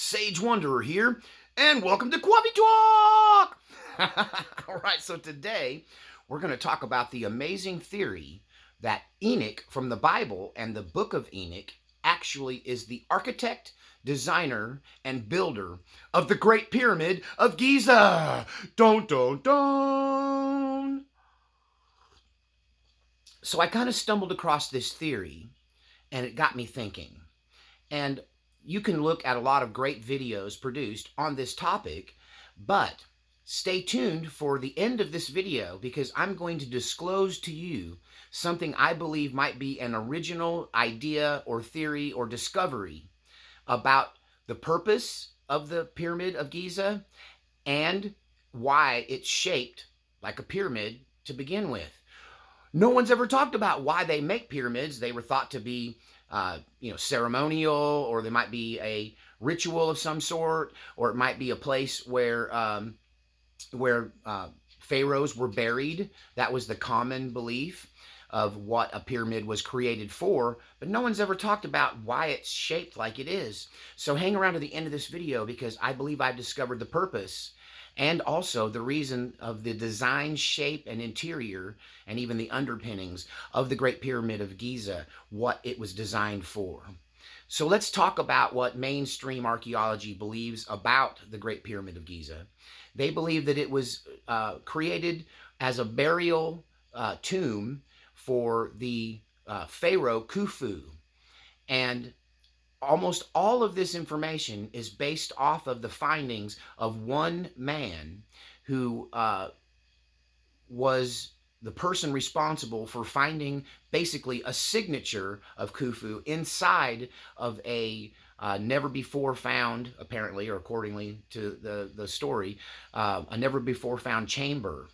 Sage Wanderer here, and welcome to Coffee Talk! All right, so today we're going to talk about the amazing theory that Enoch from the Bible and the book of Enoch actually is the architect, designer, and builder of the Great Pyramid of Giza. Dun, dun, dun. So I kind of stumbled across this theory, and it got me thinking. And you can look at a lot of great videos produced on this topic, but stay tuned for the end of this video because I'm going to disclose to you something I believe might be an original idea or theory or discovery about the purpose of the Pyramid of Giza and why it's shaped like a pyramid to begin with. No one's ever talked about why they make pyramids. They were thought to be ceremonial, or they might be a ritual of some sort, or it might be a place where pharaohs were buried. That was the common belief of what a pyramid was created for, but no one's ever talked about why it's shaped like it is. So hang around to the end of this video because I believe I've discovered the purpose and also the reason of the design, shape, and interior, and even the underpinnings of the Great Pyramid of Giza, what it was designed for. So let's talk about what mainstream archaeology believes about the Great Pyramid of Giza. They believe that it was created as a burial tomb for the pharaoh Khufu. And almost all of this information is based off of the findings of one man who was the person responsible for finding basically a signature of Khufu inside of a never before found, apparently, or accordingly to the story, a never before found chamber.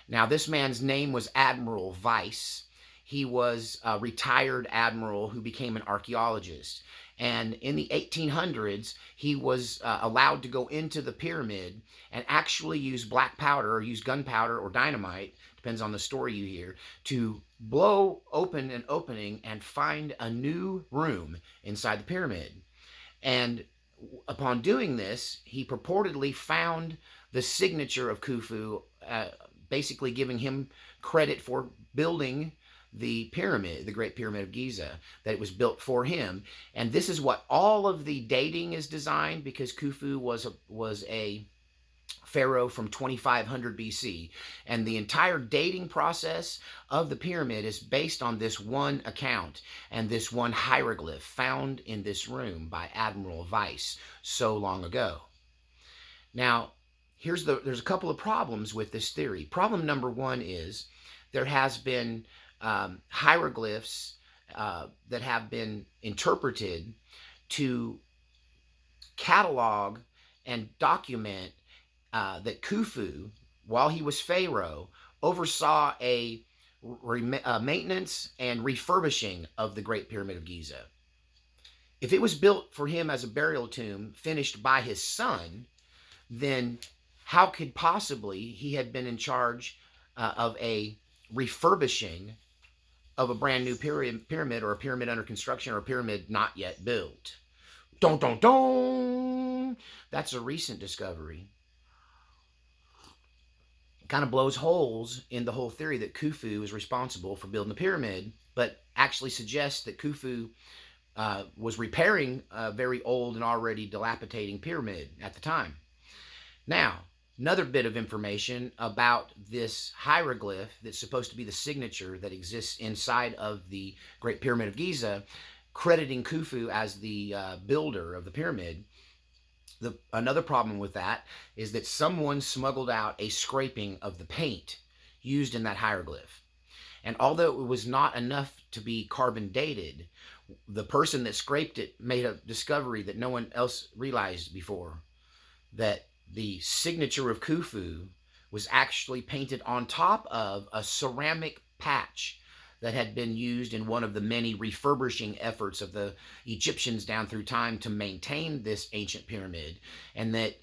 Now, this man's name was Admiral Weiss. He was a retired admiral who became an archaeologist. And in the 1800s, he was allowed to go into the pyramid and actually use black powder or use gunpowder or dynamite, depends on the story you hear, to blow open an opening and find a new room inside the pyramid. And upon doing this, he purportedly found the signature of Khufu, basically giving him credit for building the pyramid, the Great Pyramid of Giza, that it was built for him. And this is what all of the dating is designed, because Khufu was a pharaoh from 2500 BC, and the entire dating process of the pyramid is based on this one account and this one hieroglyph found in this room by Admiral Weiss so long ago. Now, there's a couple of problems with this theory. Problem number one is there has been hieroglyphs that have been interpreted to catalog and document that Khufu, while he was pharaoh, oversaw a maintenance and refurbishing of the Great Pyramid of Giza. If it was built for him as a burial tomb finished by his son, then how could possibly he had been in charge of a refurbishing of a brand new pyramid, or a pyramid under construction, or a pyramid not yet built? Dun, dun, dun! That's a recent discovery. It kind of blows holes in the whole theory that Khufu is responsible for building the pyramid, but actually suggests that Khufu was repairing a very old and already dilapidating pyramid at the time. Now, another bit of information about this hieroglyph that's supposed to be the signature that exists inside of the Great Pyramid of Giza, crediting Khufu as the builder of the pyramid. Another problem with that is that someone smuggled out a scraping of the paint used in that hieroglyph. And although it was not enough to be carbon dated, the person that scraped it made a discovery that no one else realized before, that the signature of Khufu was actually painted on top of a ceramic patch that had been used in one of the many refurbishing efforts of the Egyptians down through time to maintain this ancient pyramid, and that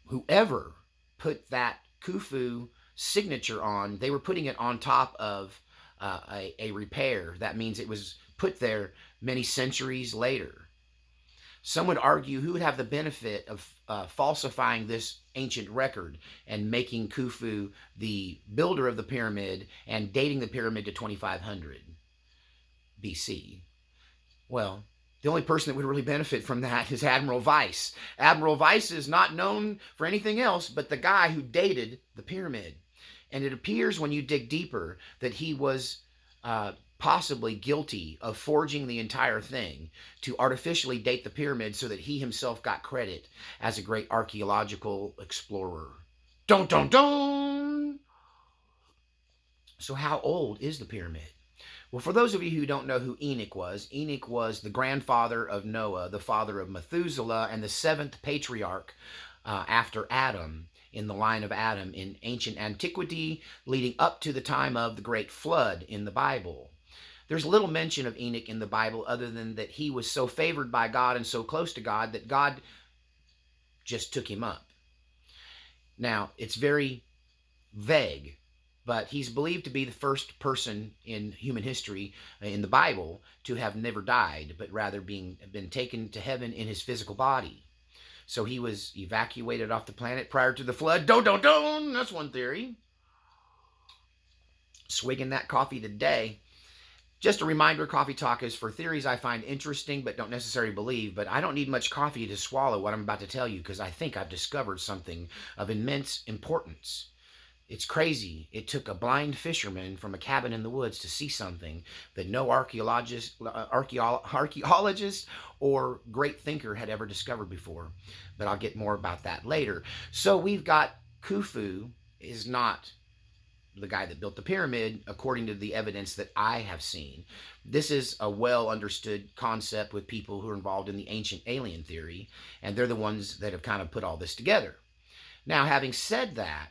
whoever put that Khufu signature on, they were putting it on top of a repair. That means it was put there many centuries later. Some would argue who would have the benefit of falsifying this ancient record and making Khufu the builder of the pyramid and dating the pyramid to 2500 BC. Well, the only person that would really benefit from that is Admiral Weiss. Admiral Weiss is not known for anything else but the guy who dated the pyramid. And it appears when you dig deeper that he was possibly guilty of forging the entire thing to artificially date the pyramid so that he himself got credit as a great archaeological explorer. Dun dun dun! So how old is the pyramid? Well, for those of you who don't know who Enoch was the grandfather of Noah, the father of Methuselah, and the seventh patriarch after Adam in the line of Adam in ancient antiquity, leading up to the time of the great flood in the Bible. There's little mention of Enoch in the Bible other than that he was so favored by God and so close to God that God just took him up. Now, it's very vague, but he's believed to be the first person in human history in the Bible to have never died, but rather been taken to heaven in his physical body. So he was evacuated off the planet prior to the flood. Don. That's one theory. Swigging that coffee today. Just a reminder, Coffee Talk is for theories I find interesting but don't necessarily believe, but I don't need much coffee to swallow what I'm about to tell you because I think I've discovered something of immense importance. It's crazy. It took a blind fisherman from a cabin in the woods to see something that no archaeologist or great thinker had ever discovered before. But I'll get more about that later. So we've got Khufu is not the guy that built the pyramid, according to the evidence that I have seen. This is a well understood concept with people who are involved in the ancient alien theory, and they're the ones that have kind of put all this together. Now, having said that,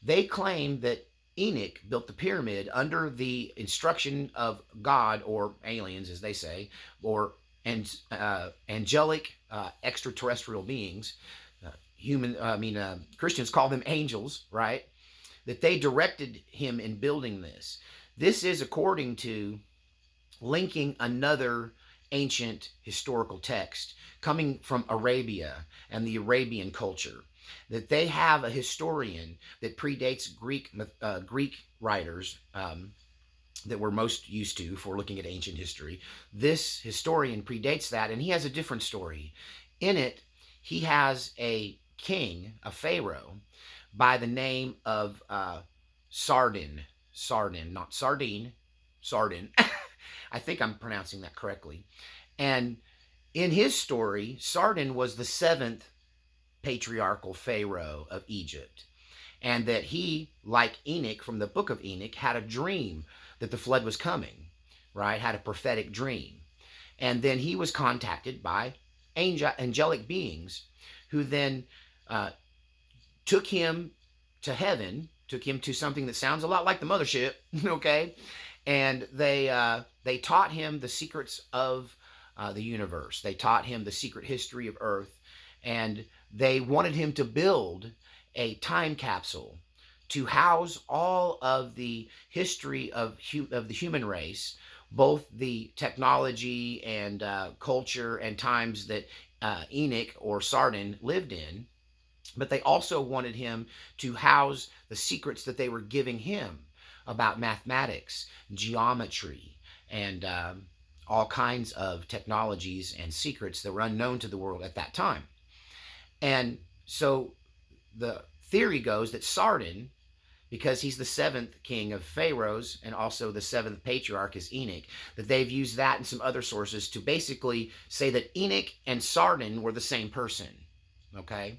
they claim that Enoch built the pyramid under the instruction of God, or aliens, as they say, or angelic extraterrestrial beings. Christians call them angels, right? That they directed him in building this. This is according to linking another ancient historical text coming from Arabia and the Arabian culture, that they have a historian that predates Greek writers that we're most used to for looking at ancient history. This historian predates that, and he has a different story. In it, he has a king, a pharaoh, by the name of Sardin, not Sardine, Sardin. I think I'm pronouncing that correctly. And in his story, Sardin was the seventh patriarchal pharaoh of Egypt. And that he, like Enoch from the book of Enoch, had a dream that the flood was coming, right? Had a prophetic dream. And then he was contacted by angelic beings who then took him to heaven, took him to something that sounds a lot like the mothership, okay? And they taught him the secrets of the universe. They taught him the secret history of Earth, and they wanted him to build a time capsule to house all of the history of the human race, both the technology and culture and times that Enoch or Sardin lived in, but they also wanted him to house the secrets that they were giving him about mathematics, geometry, and all kinds of technologies and secrets that were unknown to the world at that time. And so the theory goes that Sardin, because he's the seventh king of pharaohs and also the seventh patriarch is Enoch, that they've used that and some other sources to basically say that Enoch and Sardin were the same person, okay?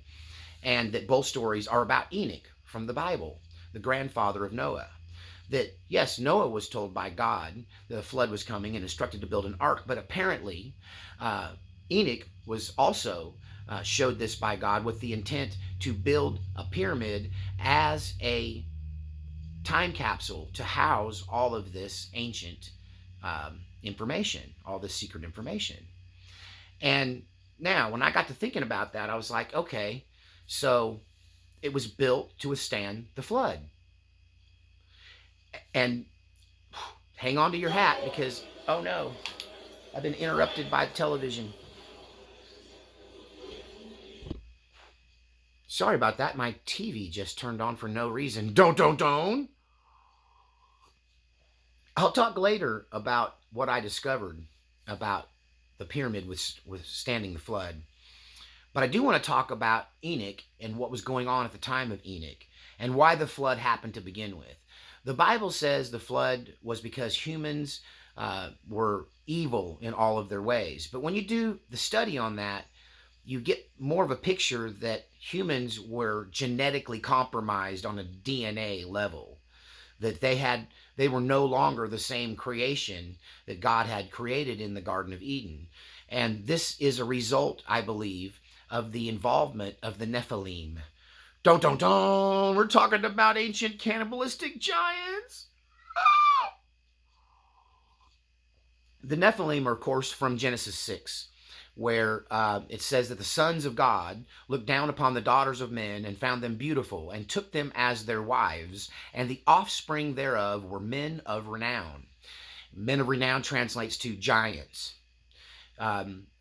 And that both stories are about Enoch from the Bible, the grandfather of Noah. That, yes, Noah was told by God that the flood was coming and instructed to build an ark, but apparently Enoch was also showed this by God with the intent to build a pyramid as a time capsule to house all of this ancient information, all this secret information. And now, when I got to thinking about that, I was like, okay, so it was built to withstand the flood. And hang on to your hat because, oh no, I've been interrupted by television. Sorry about that. My TV just turned on for no reason. Don't. I'll talk later about what I discovered about the pyramid withstanding the flood. But I do want to talk about Enoch and what was going on at the time of Enoch and why the flood happened to begin with. The Bible says the flood was because humans were evil in all of their ways. But when you do the study on that, you get more of a picture that humans were genetically compromised on a DNA level, that they were no longer the same creation that God had created in the Garden of Eden. And this is a result, I believe, of the involvement of the Nephilim. Don't. We're talking about ancient cannibalistic giants. The Nephilim are, of course, from Genesis 6, where it says that the sons of God looked down upon the daughters of men and found them beautiful and took them as their wives, and the offspring thereof were men of renown. Men of renown translates to giants.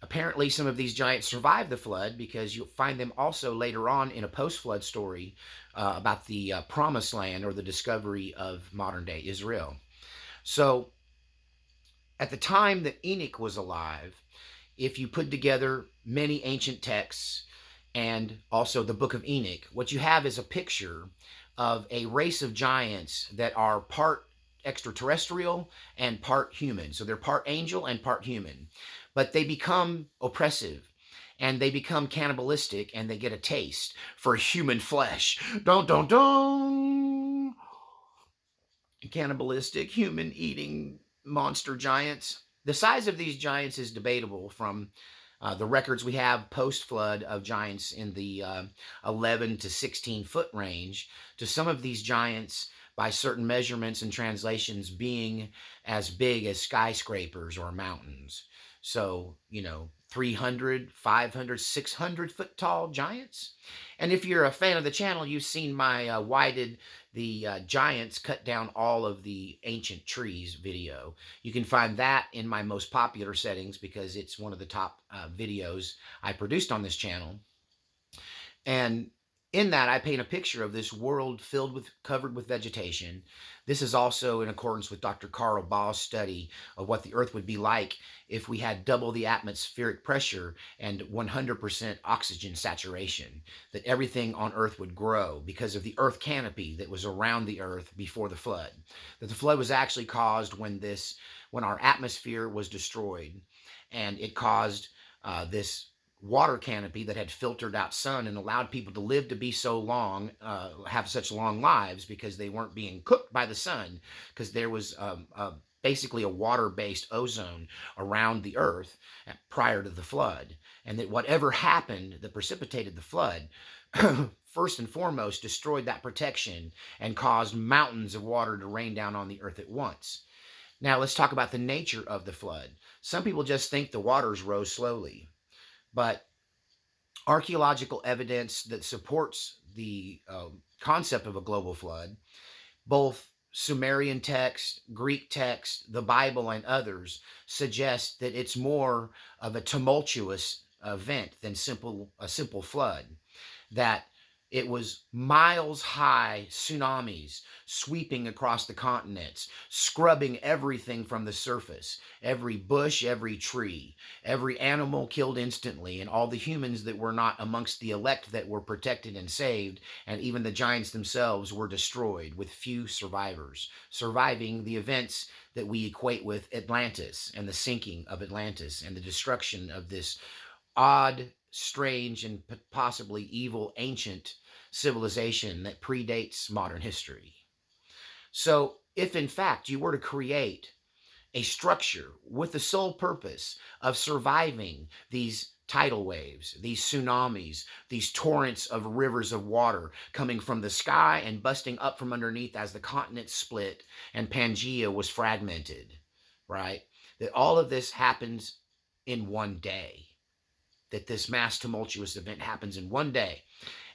Apparently, some of these giants survived the flood, because you'll find them also later on in a post-flood story about the promised land, or the discovery of modern-day Israel. So at the time that Enoch was alive, if you put together many ancient texts and also the book of Enoch, what you have is a picture of a race of giants that are part extraterrestrial and part human. So they're part angel and part human. But they become oppressive and they become cannibalistic, and they get a taste for human flesh. Don't. Cannibalistic, human eating monster giants. The size of these giants is debatable from the records we have post-flood of giants in the 11 to 16 foot range, to some of these giants by certain measurements and translations being as big as skyscrapers or mountains. So, 300, 500, 600 foot tall giants. And if you're a fan of the channel, you've seen my why did the giants cut down all of the ancient trees video. You can find that in my most popular settings, because it's one of the top videos I produced on this channel. And in that, I paint a picture of this world covered with vegetation. This is also in accordance with Dr. Carl Baugh's study of what the Earth would be like if we had double the atmospheric pressure and 100% oxygen saturation, that everything on Earth would grow because of the Earth canopy that was around the Earth before the flood. That the flood was actually caused when our atmosphere was destroyed, and it caused this water canopy that had filtered out sun and allowed people to live to be so long, have such long lives, because they weren't being cooked by the sun, because there was basically a water-based ozone around the Earth prior to the flood. And that whatever happened that precipitated the flood first and foremost destroyed that protection and caused mountains of water to rain down on the Earth at once. Now let's talk about the nature of the flood. Some people just think the waters rose slowly. But archaeological evidence that supports the concept of a global flood, both Sumerian text, Greek text, the Bible, and others, suggest that it's more of a tumultuous event than a simple flood. That it was miles high tsunamis sweeping across the continents, scrubbing everything from the surface, every bush, every tree, every animal killed instantly, and all the humans that were not amongst the elect that were protected and saved, and even the giants themselves were destroyed, with few survivors, surviving the events that we equate with Atlantis and the sinking of Atlantis and the destruction of this odd, strange, and possibly evil ancient civilization that predates modern history. So if in fact you were to create a structure with the sole purpose of surviving these tidal waves, these tsunamis, these torrents of rivers of water coming from the sky and busting up from underneath as the continents split and Pangea was fragmented, right? That all of this happens in one day. That this mass tumultuous event happens in one day.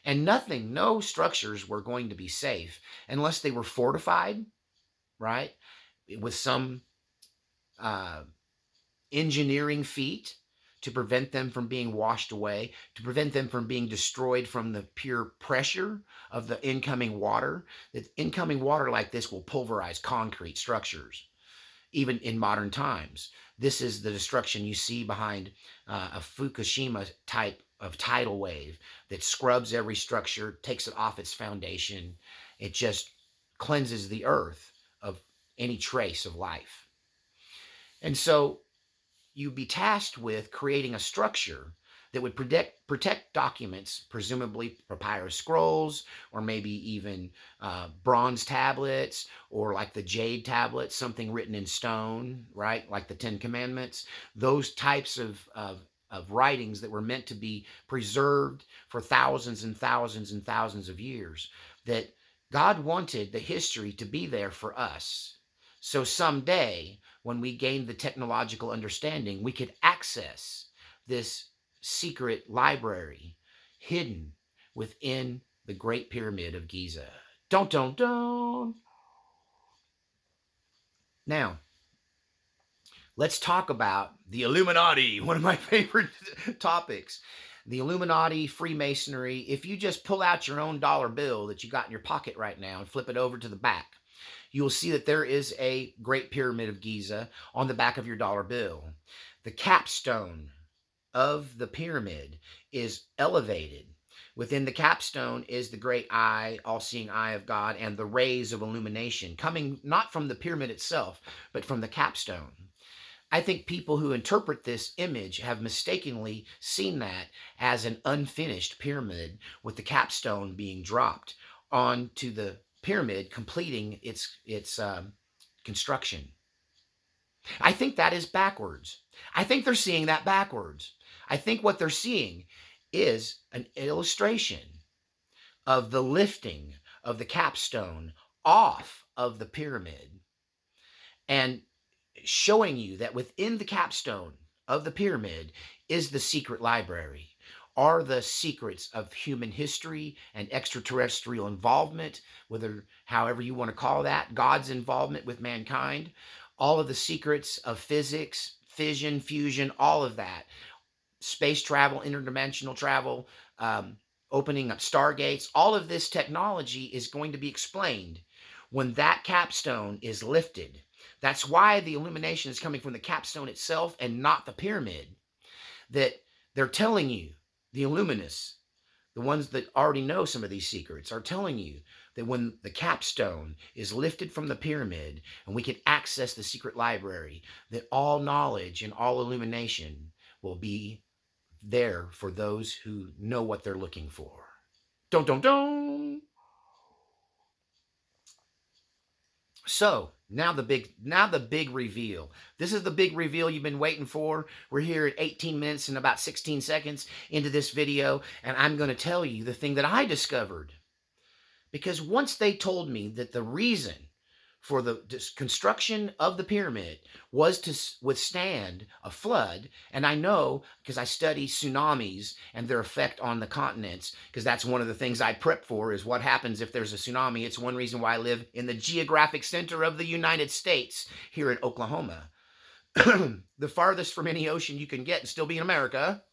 And no structures were going to be safe unless they were fortified, right? With some engineering feat to prevent them from being washed away, to prevent them from being destroyed from the pure pressure of the incoming water. That incoming water like this will pulverize concrete structures, even in modern times. This is the destruction you see behind a Fukushima type of tidal wave that scrubs every structure, takes it off its foundation. It just cleanses the earth of any trace of life. And so you'd be tasked with creating a structure that would protect documents, presumably papyrus scrolls, or maybe even bronze tablets, or like the jade tablets, something written in stone, right? Like the Ten Commandments. Those types of writings that were meant to be preserved for thousands and thousands and thousands of years, that God wanted the history to be there for us. So someday, when we gain the technological understanding, we could access this secret library hidden within the Great Pyramid of Giza. Don't, don't, don't. Now, let's talk about the Illuminati, one of my favorite topics. The Illuminati, Freemasonry. If you just pull out your own dollar bill that you got in your pocket right now and flip it over to the back, you will see that there is a Great Pyramid of Giza on the back of your dollar bill. The capstone of the pyramid is elevated. Within the capstone is the great eye, all-seeing eye of God, and the rays of illumination coming not from the pyramid itself, but from the capstone. I think people who interpret this image have mistakenly seen that as an unfinished pyramid with the capstone being dropped onto the pyramid, completing its construction. I think that is backwards. I think they're seeing that backwards. I think what they're seeing is an illustration of the lifting of the capstone off of the pyramid and showing you that within the capstone of the pyramid is the secret library, are the secrets of human history and extraterrestrial involvement, however you want to call that, God's involvement with mankind, all of the secrets of physics, fission, fusion, all of that, space travel, interdimensional travel, opening up stargates, all of this technology is going to be explained when that capstone is lifted. That's why the illumination is coming from the capstone itself and not the pyramid. That they're telling you, the illuminists, the ones that already know some of these secrets, are telling you that when the capstone is lifted from the pyramid and we can access the secret library, that all knowledge and all illumination will be there for those who know what they're looking for. Don't, don't, don't. So now the big reveal. This is the big reveal you've been waiting for. We're here at 18 minutes and about 16 seconds into this video, and I'm going to tell you the thing that I discovered. Because once they told me that the reason for the construction of the pyramid was to withstand a flood, and I know because I study tsunamis and their effect on the continents, because that's one of the things I prep for, is what happens if there's a tsunami. It's one reason why I live in the geographic center of the United States here in Oklahoma. The farthest from any ocean you can get and still be in America.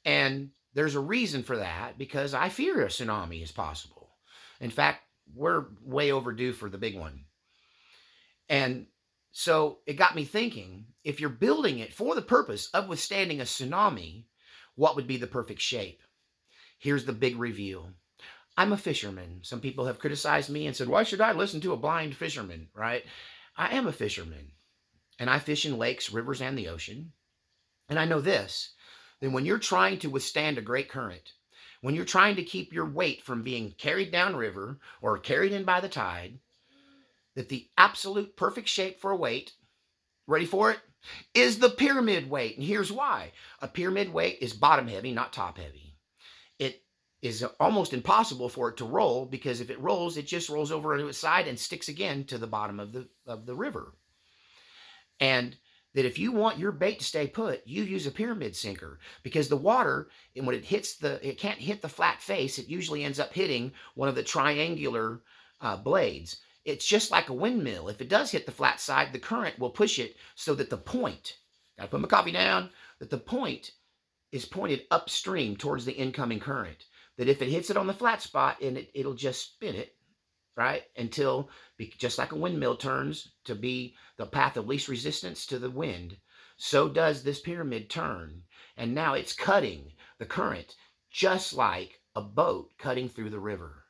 And there's a reason for that, because I fear a tsunami is possible. In fact, we're way overdue for the big one. And so it got me thinking, if you're building it for the purpose of withstanding a tsunami, what would be the perfect shape? Here's the big reveal. I'm a fisherman. Some people have criticized me and said, why should I listen to a blind fisherman, right? I am a fisherman, and I fish in lakes, rivers, and the ocean. And I know this, that when you're trying to withstand a great current, when you're trying to keep your weight from being carried downriver or carried in by the tide, that the absolute perfect shape for a weight, ready for it, is the pyramid weight. And here's why. A pyramid weight is bottom heavy, not top heavy. It is almost impossible for it to roll, because if it rolls, it just rolls over to its side and sticks again to the bottom of the river. And that if you want your bait to stay put, you use a pyramid sinker, because the water, and when it hits it can't hit the flat face. It usually ends up hitting one of the triangular blades. It's just like a windmill. If it does hit the flat side, the current will push it so that the point Got to put my coffee down. That the point is pointed upstream towards the incoming current. That if it hits it on the flat spot, and it'll just spin it, right? Until, just like a windmill turns to be the path of least resistance to the wind, so does this pyramid turn. And now it's cutting the current, just like a boat cutting through the river,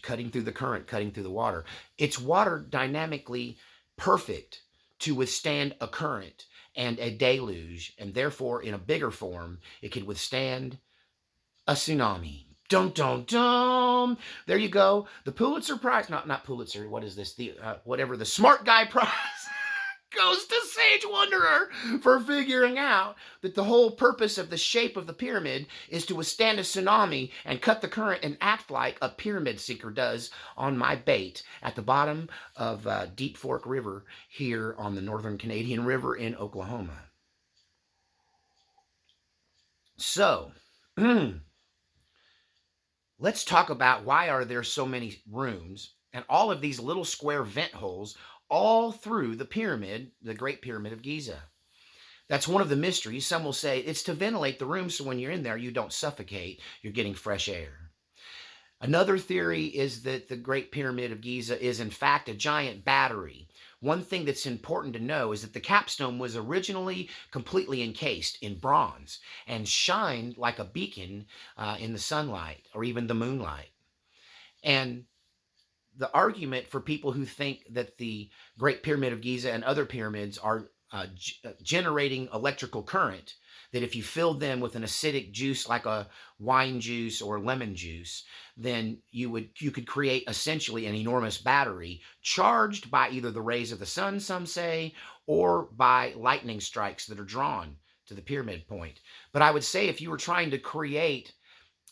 cutting through the current, cutting through the water. It's water dynamically perfect to withstand a current and a deluge, and therefore, in a bigger form, it can withstand a tsunami. Dum dum dum. There you go. The Pulitzer Prize, not Pulitzer. What is this? The whatever the Smart Guy Prize goes to Sage Wanderer for figuring out that the whole purpose of the shape of the pyramid is to withstand a tsunami and cut the current and act like a pyramid seeker does on my bait at the bottom of Deep Fork River here on the Northern Canadian River in Oklahoma. So, let's talk about why are there so many rooms and all of these little square vent holes all through the pyramid, the Great Pyramid of Giza. That's one of the mysteries. Some will say it's to ventilate the room so when you're in there, you don't suffocate, you're getting fresh air. Another theory is that the Great Pyramid of Giza is in fact a giant battery. One thing that's important to know is that the capstone was originally completely encased in bronze and shined like a beacon in the sunlight or even the moonlight. And the argument for people who think that the Great Pyramid of Giza and other pyramids are generating electrical current, that if you filled them with an acidic juice like a wine juice or lemon juice, then you could create essentially an enormous battery charged by either the rays of the sun, some say, or by lightning strikes that are drawn to the pyramid point. But I would say if you were trying to create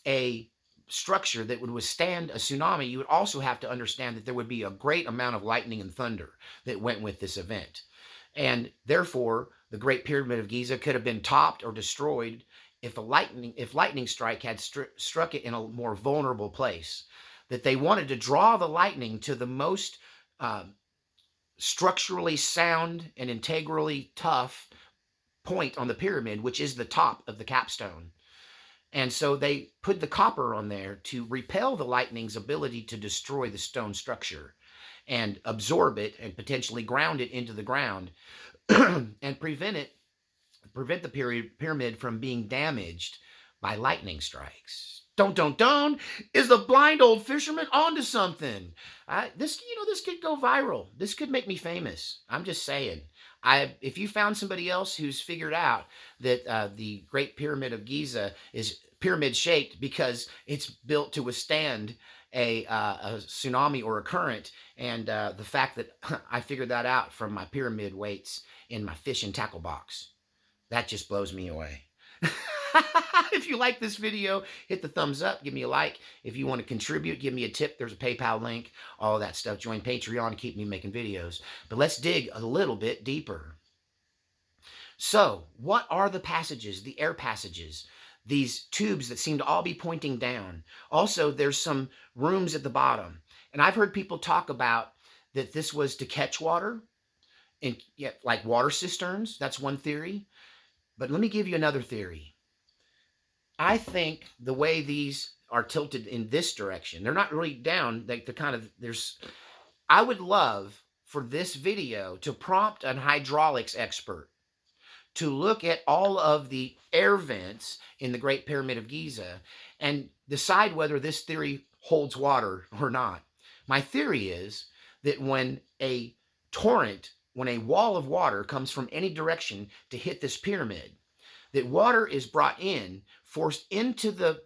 a structure that would withstand a tsunami, you would also have to understand that there would be a great amount of lightning and thunder that went with this event. And therefore, the Great Pyramid of Giza could have been topped or destroyed if lightning strike had struck it in a more vulnerable place. That they wanted to draw the lightning to the most structurally sound and integrally tough point on the pyramid, which is the top of the capstone. And so they put the copper on there to repel the lightning's ability to destroy the stone structure and absorb it and potentially ground it into the ground and prevent the pyramid from being damaged by lightning strikes. Don't. Is the blind old fisherman onto something? This could go viral. This could make me famous. I'm just saying. If you found somebody else who's figured out that the Great Pyramid of Giza is pyramid shaped because it's built to withstand a tsunami or a current, and the fact that I figured that out from my pyramid weights in my fish and tackle box, that just blows me away. If you like this video, hit the thumbs up, give me a like. If you want to contribute, give me a tip. There's a PayPal link, all of that stuff. Join Patreon to keep me making videos. But let's dig a little bit deeper. So, what are the passages, the air passages? These tubes that seem to all be pointing down. Also, there's some rooms at the bottom. And I've heard people talk about that this was to catch water, like water cisterns. That's one theory. But let me give you another theory. I think the way these are tilted in this direction, they're not really down. I would love for this video to prompt an hydraulics expert to look at all of the air vents in the Great Pyramid of Giza and decide whether this theory holds water or not. My theory is that when a wall of water comes from any direction to hit this pyramid, that water is brought in, forced into the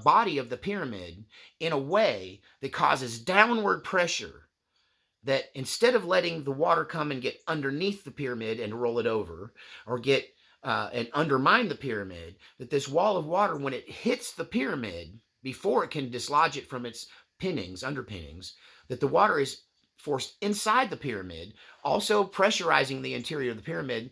body of the pyramid in a way that causes downward pressure, that instead of letting the water come and get underneath the pyramid and roll it over or get and undermine the pyramid, that this wall of water, when it hits the pyramid, before it can dislodge it from its underpinnings, that the water is forced inside the pyramid, also pressurizing the interior of the pyramid,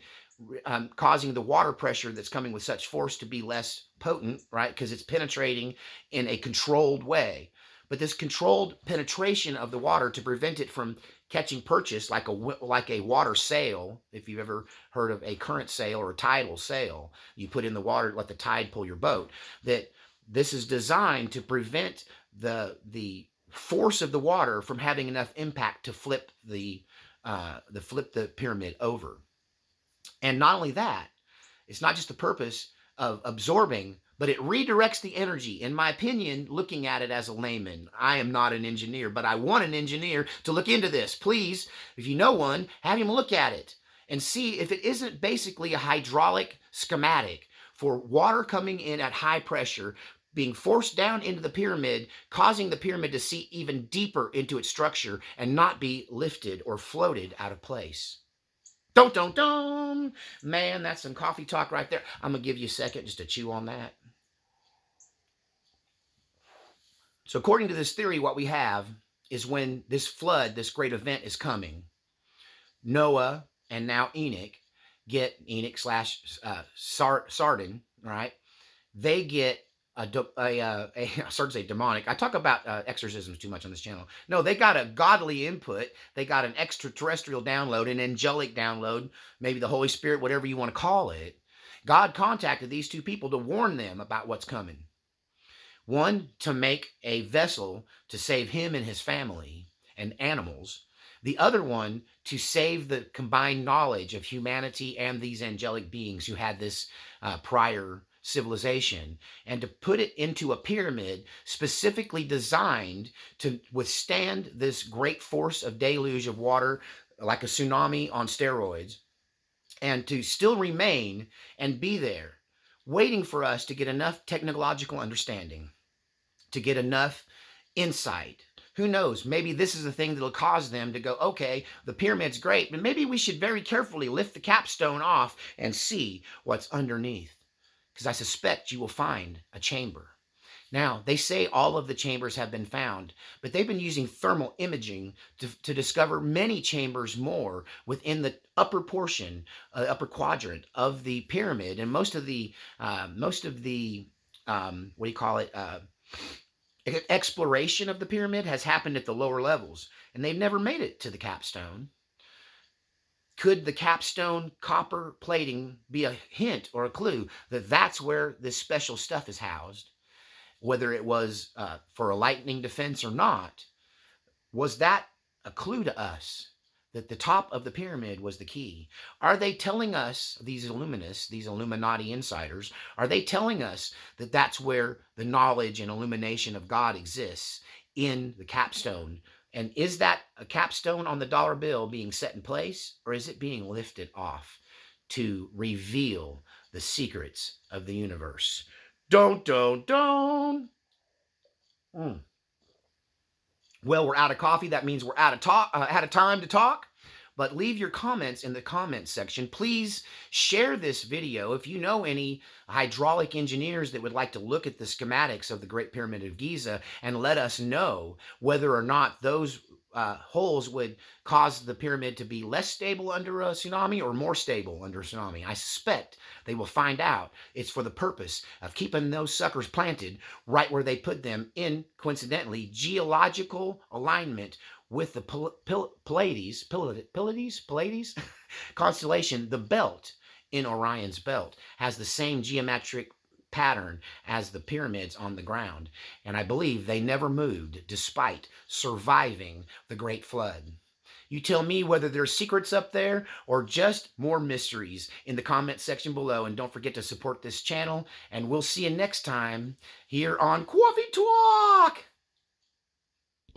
causing the water pressure that's coming with such force to be less potent, right? Because it's penetrating in a controlled way. But this controlled penetration of the water to prevent it from catching purchase like a water sail. If you've ever heard of a current sail or a tidal sail, you put in the water, let the tide pull your boat. That this is designed to prevent the force of the water from having enough impact to flip the pyramid over. And not only that, it's not just the purpose of absorbing, but it redirects the energy. In my opinion, looking at it as a layman, I am not an engineer, but I want an engineer to look into this. Please, if you know one, have him look at it and see if it isn't basically a hydraulic schematic for water coming in at high pressure, being forced down into the pyramid, causing the pyramid to sink even deeper into its structure and not be lifted or floated out of place. Don't. Man, that's some coffee talk right there. I'm going to give you a second just to chew on that. So according to this theory, what we have is when this flood, this great event is coming, Noah and now Enoch get, Enoch slash Sardin, right? They get I started to say demonic. I talk about exorcisms too much on this channel. No, they got a godly input. They got an extraterrestrial download, an angelic download, maybe the Holy Spirit, whatever you want to call it. God contacted these two people to warn them about what's coming. One, to make a vessel to save him and his family and animals. The other one, to save the combined knowledge of humanity and these angelic beings who had this prior civilization, and to put it into a pyramid specifically designed to withstand this great force of deluge of water, like a tsunami on steroids, and to still remain and be there, waiting for us to get enough technological understanding, to get enough insight. Who knows? Maybe this is the thing that'll cause them to go, okay, the pyramid's great, but maybe we should very carefully lift the capstone off and see what's underneath. Because I suspect you will find a chamber. Now, they say all of the chambers have been found, but they've been using thermal imaging to discover many chambers more within the upper portion, upper quadrant of the pyramid. And most of the exploration of the pyramid has happened at the lower levels, and they've never made it to the capstone. Could the capstone copper plating be a hint or a clue that that's where this special stuff is housed? Whether it was for a lightning defense or not, was that a clue to us that the top of the pyramid was the key? Are they telling us, these Illuminists, these Illuminati insiders, are they telling us that that's where the knowledge and illumination of God exists, in the capstone? And is that a capstone on the dollar bill being set in place, or is it being lifted off to reveal the secrets of the universe? Don't. Well, we're out of coffee. That means we're out of time to talk. But leave your comments in the comments section. Please share this video if you know any hydraulic engineers that would like to look at the schematics of the Great Pyramid of Giza, and let us know whether or not those holes would cause the pyramid to be less stable under a tsunami or more stable under a tsunami. I suspect they will find out it's for the purpose of keeping those suckers planted right where they put them in, coincidentally, geological alignment with the Pleiades constellation. The belt in Orion's belt has the same geometric pattern as the pyramids on the ground, and I believe they never moved despite surviving the Great Flood. You tell me whether there's secrets up there or just more mysteries in the comment section below, and don't forget to support this channel, and we'll see you next time here on Coffee Talk.